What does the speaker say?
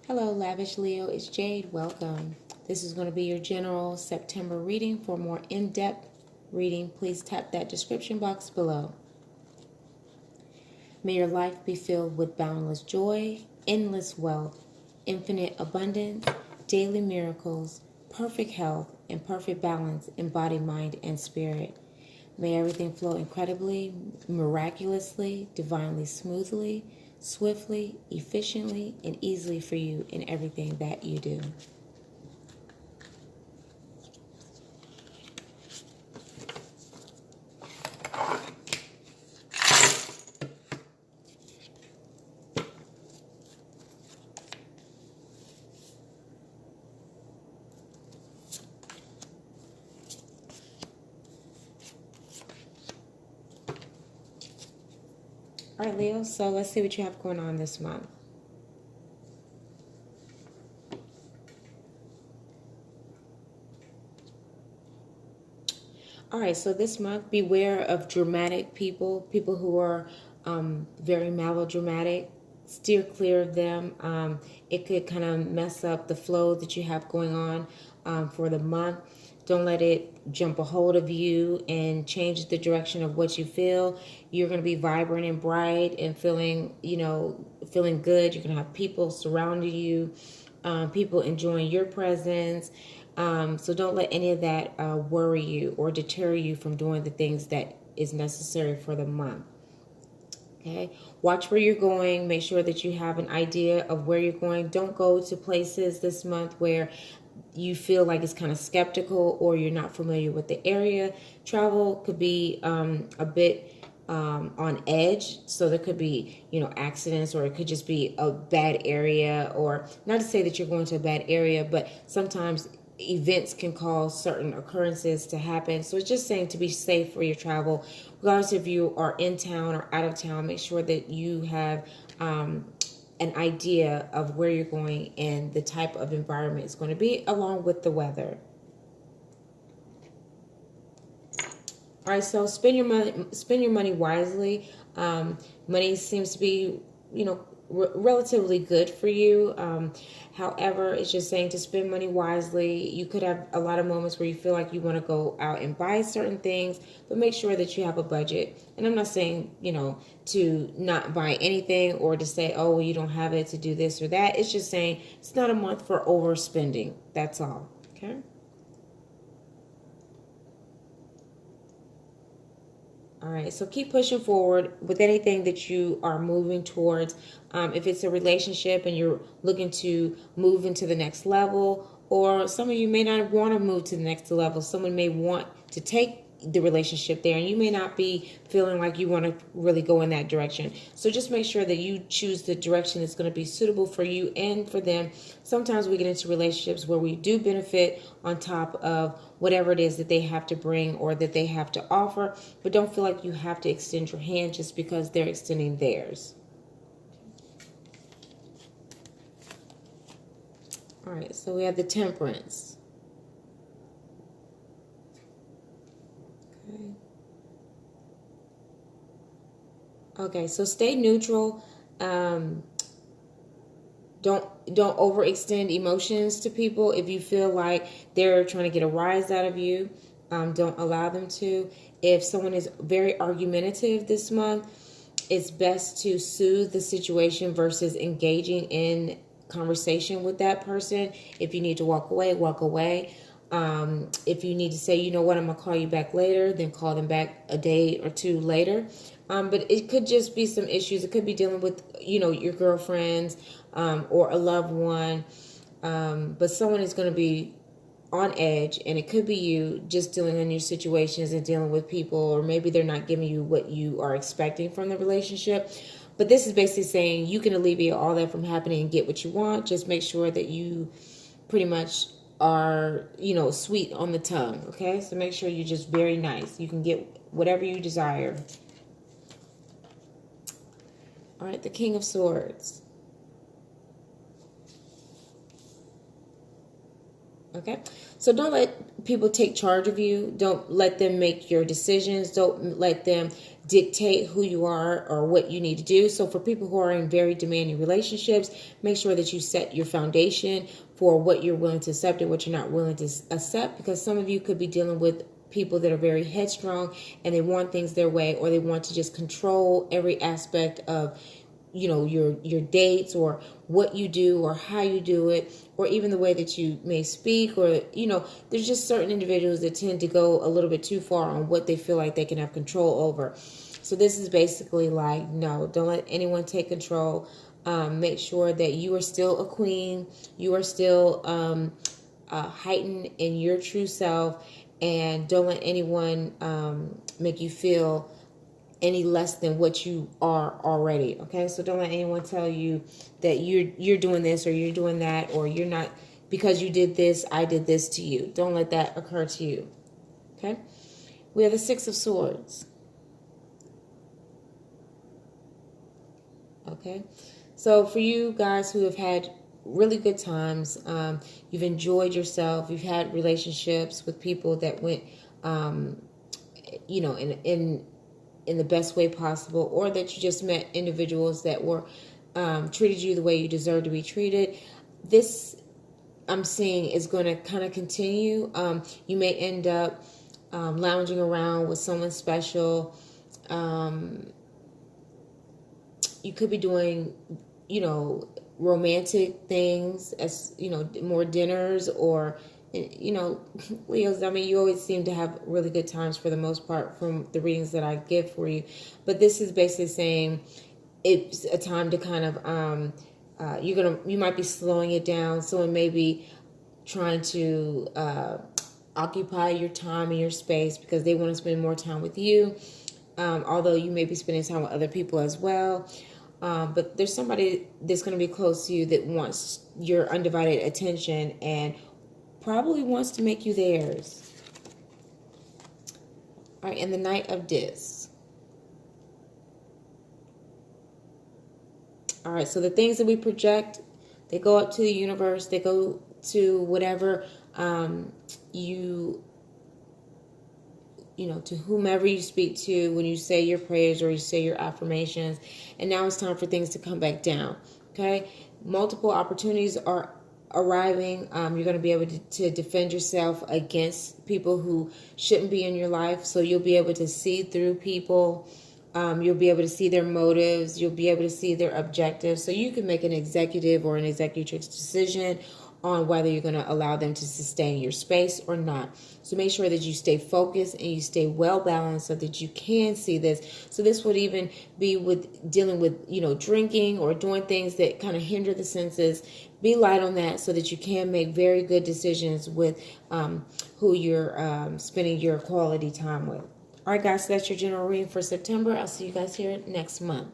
Hello, Lavish Leo. It's Jade. Welcome. This is going to be your general September reading. For more in-depth reading, please tap that description box below. May your life be filled with boundless joy, endless wealth, infinite abundance, daily miracles, perfect health, and perfect balance in body, mind, and spirit. May everything flow incredibly, miraculously, divinely smoothly, swiftly, efficiently, and easily for you in everything that you do. All right, Leo, so let's see what you have going on this month. All right, so this month, beware of dramatic people who are very melodramatic. Steer clear of them. It could kind of mess up the flow that you have going on for the month. Don't let it jump a hold of you and change the direction of what you feel. You're going to be vibrant and bright and feeling, feeling good. You're going to have people surrounding you, people enjoying your presence. So don't let any of that worry you or deter you from doing the things that is necessary for the month. Okay, watch where you're going. Make sure that you have an idea of where you're going. Don't go to places this month where you feel like it's kind of skeptical or you're not familiar with the area. Travel could be a bit on edge, so there could be accidents, or it could just be a bad area, or not to say that you're going to a bad area, but sometimes events can cause certain occurrences to happen. So it's just saying to be safe for your travel, regardless if you are in town or out of town. Make sure that you have an idea of where you're going and the type of environment it's going to be, along with the weather. All right, so spend your money wisely. Money seems to be, relatively good for you. However, it's just saying to spend money wisely. You could have a lot of moments where you feel like you want to go out and buy certain things, but make sure that you have a budget. And I'm not saying, to not buy anything or to say, oh, well, you don't have it to do this or that. It's just saying it's not a month for overspending. That's all. Okay. All right, so keep pushing forward with anything that you are moving towards. If it's a relationship and you're looking to move into the next level, or some of you may not want to move to the next level. Someone may want to take the relationship there, and you may not be feeling like you want to really go in that direction. So just make sure that you choose the direction that's going to be suitable for you and for them. Sometimes we get into relationships where we do benefit on top of whatever it is that they have to bring or that they have to offer, but don't feel like you have to extend your hand just because they're extending theirs. All right, so we have the Temperance. Okay, so stay neutral. Don't overextend emotions to people. If you feel like they're trying to get a rise out of you, don't allow them to. If someone is very argumentative this month, it's best to soothe the situation versus engaging in conversation with that person. If you need to walk away, walk away. If you need to say, you know what, I'm going to call you back later, then call them back a day or two later. But it could just be some issues. It could be dealing with, your girlfriends or a loved one. But someone is going to be on edge, and it could be you just dealing in your situations and dealing with people, or maybe they're not giving you what you are expecting from the relationship. But this is basically saying you can alleviate all that from happening and get what you want. Just make sure that you pretty much are, sweet on the tongue. Okay, so make sure you're just very nice. You can get whatever you desire. All right, the King of Swords. Okay, so don't let people take charge of you. Don't let them make your decisions. Don't let them dictate who you are or what you need to do. So for people who are in very demanding relationships, make sure that you set your foundation for what you're willing to accept and what you're not willing to accept, because some of you could be dealing with people that are very headstrong and they want things their way, or they want to just control every aspect of your dates, or what you do, or how you do it, or even the way that you may speak, or there's just certain individuals that tend to go a little bit too far on what they feel like they can have control over. So this is basically like, no, don't let anyone take control. Make sure that you are still a queen, you are still heightened in your true self, and don't let anyone make you feel any less than what you are already. Okay, so don't let anyone tell you that you're doing this or you're doing that, or you're not, because you did this, I did this to you. Don't let that occur to you. Okay, we have the Six of Swords. Okay, so for you guys who have had really good times, you've enjoyed yourself, you've had relationships with people that went in the best way possible, or that you just met individuals that were treated you the way you deserve to be treated. This, I'm seeing, is going to kind of continue. You may end up lounging around with someone special. You could be doing, romantic things, as more dinners, or Leos, I mean, you always seem to have really good times for the most part from the readings that I give for you. But this is basically saying it's a time to kind of, you might be slowing it down. Someone may be trying to occupy your time and your space because they want to spend more time with you. Although you may be spending time with other people as well. But there's somebody that's going to be close to you that wants your undivided attention and probably wants to make you theirs. All right, and the Knight of Discs. All right, so the things that we project, they go up to the universe, they go to whatever to whomever you speak to when you say your prayers or you say your affirmations. And now it's time for things to come back down. Okay, multiple opportunities are arriving. You're going to be able to defend yourself against people who shouldn't be in your life. So you'll be able to see through people. You'll be able to see their motives. You'll be able to see their objectives. So you can make an executive or an executrix decision on whether you're going to allow them to sustain your space or not. So make sure that you stay focused and you stay well balanced so that you can see this. So this would even be with dealing with, drinking or doing things that kind of hinder the senses. Be light on that so that you can make very good decisions with who you're spending your quality time with. All right, guys, so that's your general reading for September. I'll see you guys here next month.